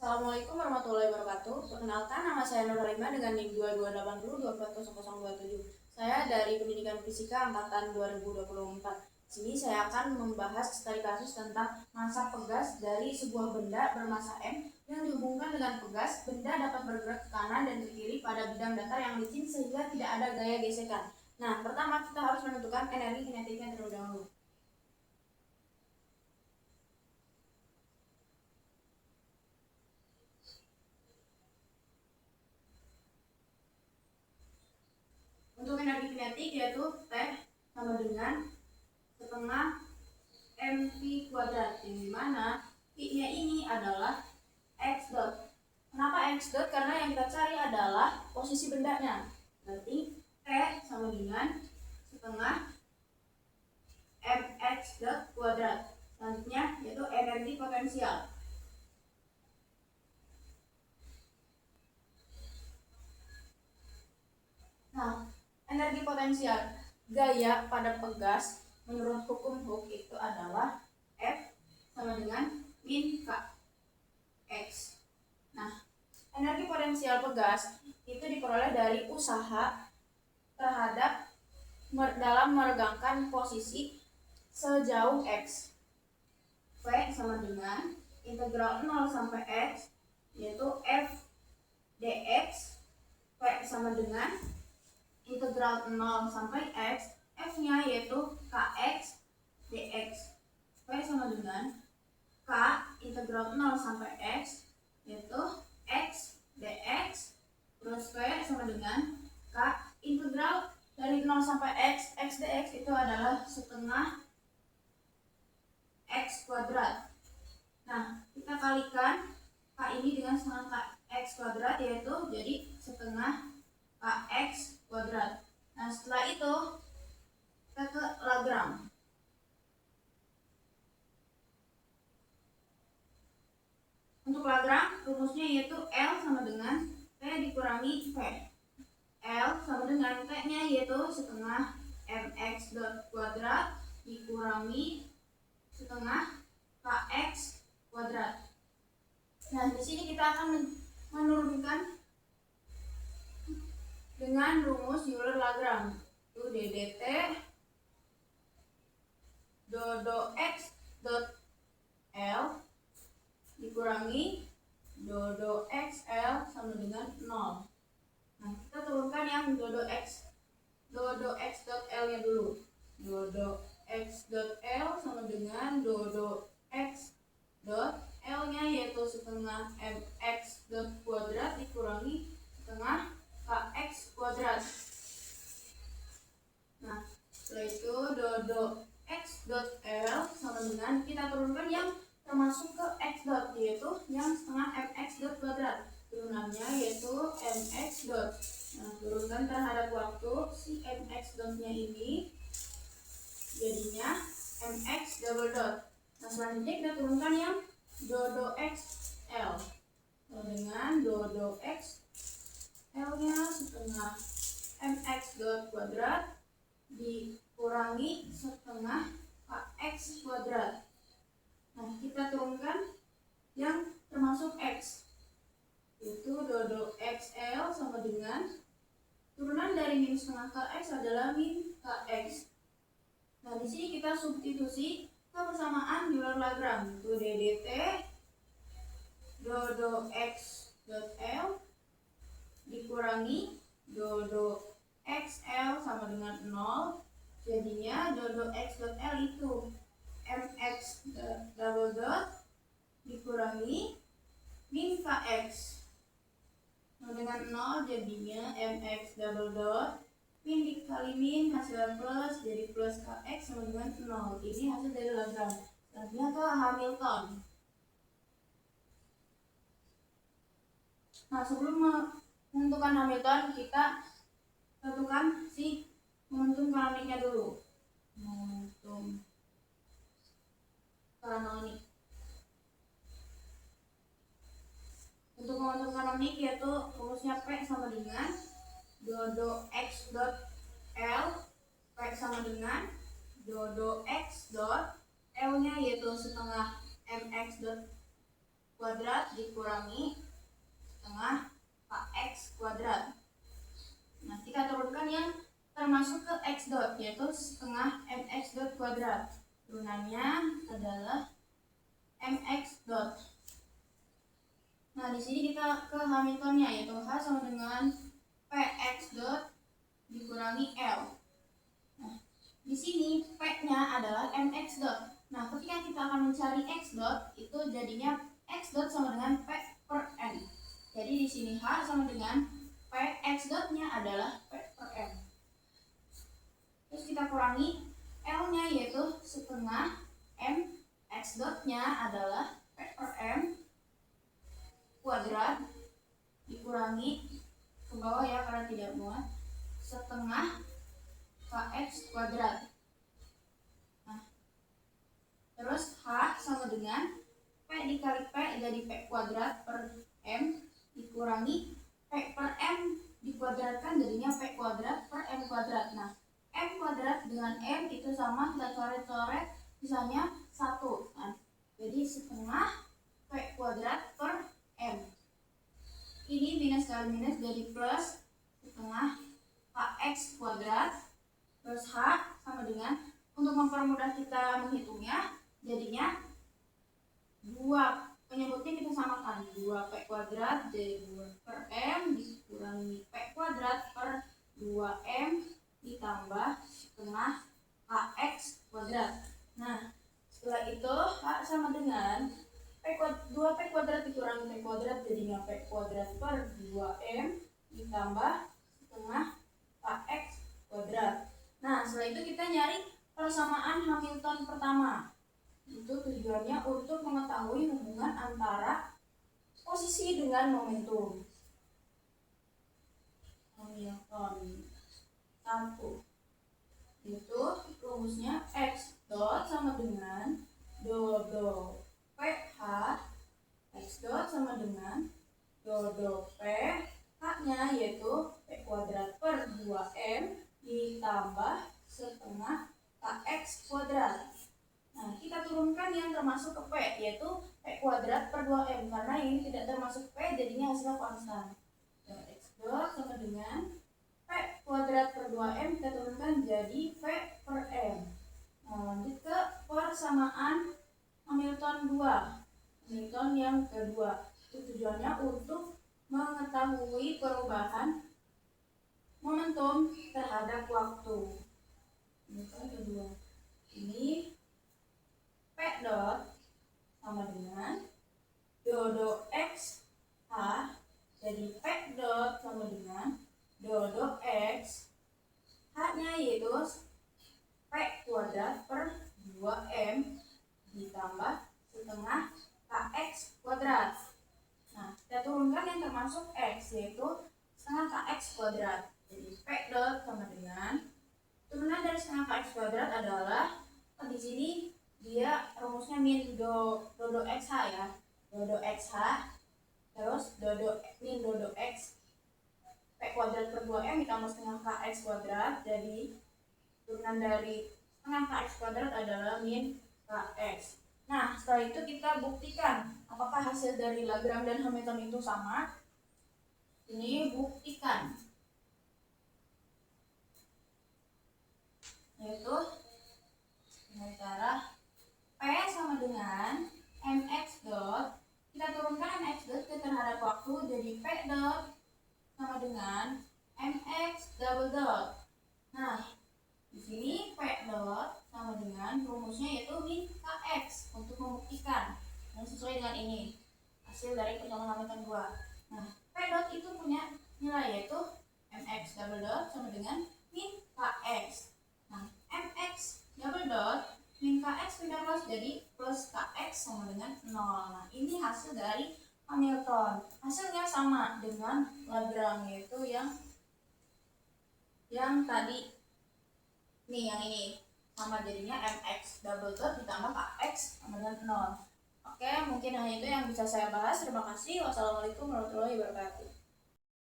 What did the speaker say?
Assalamualaikum warahmatullahi wabarakatuh. Perkenalkan, nama saya Nur Halimah dengan NIM 2280240007. Saya dari Pendidikan Fisika Angkatan 2024. Di sini saya akan membahas studi kasus tentang massa pegas dari sebuah benda bermassa M yang dihubungkan dengan pegas. Benda dapat bergerak ke kanan dan ke kiri pada bidang datar yang licin sehingga tidak ada gaya gesekan. Nah, pertama kita harus menentukan energi kinetiknya terlebih dahulu. Untuk energi kinetik yaitu T sama dengan setengah mv kuadrat, yang dimana I-nya ini adalah x dot. Kenapa x dot? Karena yang kita cari adalah posisi bendanya. Berarti T sama dengan setengah mx dot kuadrat. Selanjutnya yaitu energi potensial. Nah, energi potensial gaya pada pegas menurut hukum Hooke itu adalah F sama dengan min K X. Nah, energi potensial pegas itu diperoleh dari usaha terhadap dalam meregangkan posisi sejauh X. V sama dengan integral 0 sampai X yaitu F dx. V sama dengan integral 0 sampai X, F-nya yaitu Kx dx. V sama dengan K integral 0 sampai X yaitu X dx plus V sama dengan K integral dari 0 sampai X, X dx itu adalah setengah X kuadrat. Nah, kita kalikan K ini dengan setengah X kuadrat yaitu jadi setengah Kx kuadrat. Nah, setelah itu kita ke Lagrange. Untuk Lagrange rumusnya yaitu L sama dengan T dikurangi V. L sama dengan T-nya yaitu setengah mx dot kuadrat dikurangi setengah Kx kuadrat. Nah, di sini kita akan menurunkan dengan rumus Euler-Lagrange itu ddt dodo x dot L dikurangi dodo xl sama dengan 0. Nah, kita turunkan yang dodo x dot L nya dulu. Dodo x dot L sama dengan dodo x dot L nya yaitu setengah mx dot kuadrat dikurangi setengah Kx kuadrat. Nah, setelah itu dodo x dot L sama dengan kita turunkan yang termasuk ke x dot yaitu yang setengah mx dot kuadrat. Turunannya yaitu mx dot. Nah, turunkan terhadap waktu si mx dot-nya ini jadinya mx double dot. Nah, selanjutnya kita turunkan yang dodo xl dengan dodo x L-nya setengah mx dot kuadrat dikurangi setengah Kx kuadrat. Nah, kita turunkan yang termasuk X yaitu dodo XL sama dengan turunan dari min setengah Kx adalah min Kx. Nah, di sini kita substitusi kebersamaan Euler-Lagrange itu ddt dodo x dot L dikurangi dodo xl sama dengan 0, jadinya dodo x dot L itu mx double dot dikurangi min kx sama dengan 0, jadinya mx double dot min dikali min hasilnya plus jadi plus kx sama dengan 0. Ini hasil dari Lagrange. Selanjutnya ke Hamilton. Nah, sebelum menentukan Hamilton, kita tentukan si momentum kanoniknya dulu. Momentum kanonik. Untuk momentum kanonik yaitu rumusnya P sama dengan dodo x dot L. P sama dengan dodo x dot L nya yaitu setengah mx dot kuadrat dikurangi setengah kx kuadrat. Nah, kita turunkan yang termasuk ke x dot, yaitu setengah mx dot kuadrat. Turunannya adalah mx dot. Nah, di sini kita ke Hamiltonnya, yaitu H sama dengan px dot dikurangi L. Nah, di sini P-nya adalah mx dot. Nah, ketika kita akan mencari x dot, itu jadinya x dot sama dengan P per M. Jadi di sini H sama dengan P, x dot-nya adalah P per M. Terus kita kurangi L-nya, yaitu setengah M, x dot-nya adalah P per M kuadrat dikurangi ke bawah ya karena tidak muat, setengah kx kuadrat. Nah, terus H sama dengan P dikali P jadi P kuadrat per M dikurangi P per M dikuadratkan jadinya P kuadrat per M kuadrat. Nah, M kuadrat dengan M itu sama, kita coret-coret sisanya 1. Nah, jadi setengah P kuadrat per M. Ini minus kali minus jadi plus setengah kx kuadrat. Terus H sama dengan, untuk mempermudah kita menghitungnya, jadinya 2 penyebutnya kita samakan, 2P kuadrat jadi 2 per M dikurangi P kuadrat per 2M ditambah setengah kx kuadrat. Nah, setelah itu H sama dengan 2P kuadrat dikurangi P kuadrat jadinya P kuadrat per 2M ditambah setengah kx kuadrat. Nah, setelah itu kita nyari persamaan Hamilton pertama. Itu tujuannya untuk mengetahui hubungan antara posisi dengan momentum. Hamilton 1 itu rumusnya x dot sama dengan dodo PH, x dot sama dengan dodo P, H-nya yaitu P kuadrat per 2M ditambah setengah kx kuadrat. Nah, kita turunkan yang termasuk ke P, yaitu P kuadrat per 2M. Karena ini tidak termasuk P, jadinya hasilnya konstan. X dot sama dengan P kuadrat per 2M, kita turunkan jadi P per M. Nah, lanjut ke persamaan Hamilton 2. Hamilton yang kedua. Itu tujuannya untuk mengetahui perubahan momentum terhadap waktu. Hamilton kedua. Ini P dot sama dengan dodo x H jadi P dot sama dengan dodo x H-nya yaitu P kuadrat per 2M ditambah setengah kx kuadrat. Nah, kita turunkan yang termasuk x yaitu setengah kx kuadrat. Jadi P dot sama dengan turunan dari setengah kx kuadrat adalah di sini dia rumusnya min dodo xh ya, dodo xh terus min dodo x P kuadrat per 2M ditambah setengah kx kuadrat, jadi turunan dari setengah kx kuadrat adalah min kx. Nah, setelah itu kita buktikan apakah hasil dari Lagrange dan Hamilton itu sama. Ini buktikan, yaitu dengan cara P sama dengan mx dot, kita turunkan mx dot ke terhadap waktu jadi P dot sama dengan mx double dot. Nah, di sini P dot sama dengan rumusnya yaitu min kx untuk membuktikan dan sesuai dengan ini hasil dari persamaan Hamilton 2. Nah, P dot itu punya nilai yaitu mx double dot sama dengan min kx. Nah, mx double dot min kx pindah plus jadi plus kx sama dengan 0. Nah, ini hasil dari Hamilton. Hasilnya sama dengan Lagrange, yaitu yang tadi nih, yang ini sama, jadinya mx double dot ditambah kx sama dengan 0. Oke, mungkin hanya itu yang bisa saya bahas. Terima kasih. Wassalamualaikum warahmatullahi wabarakatuh.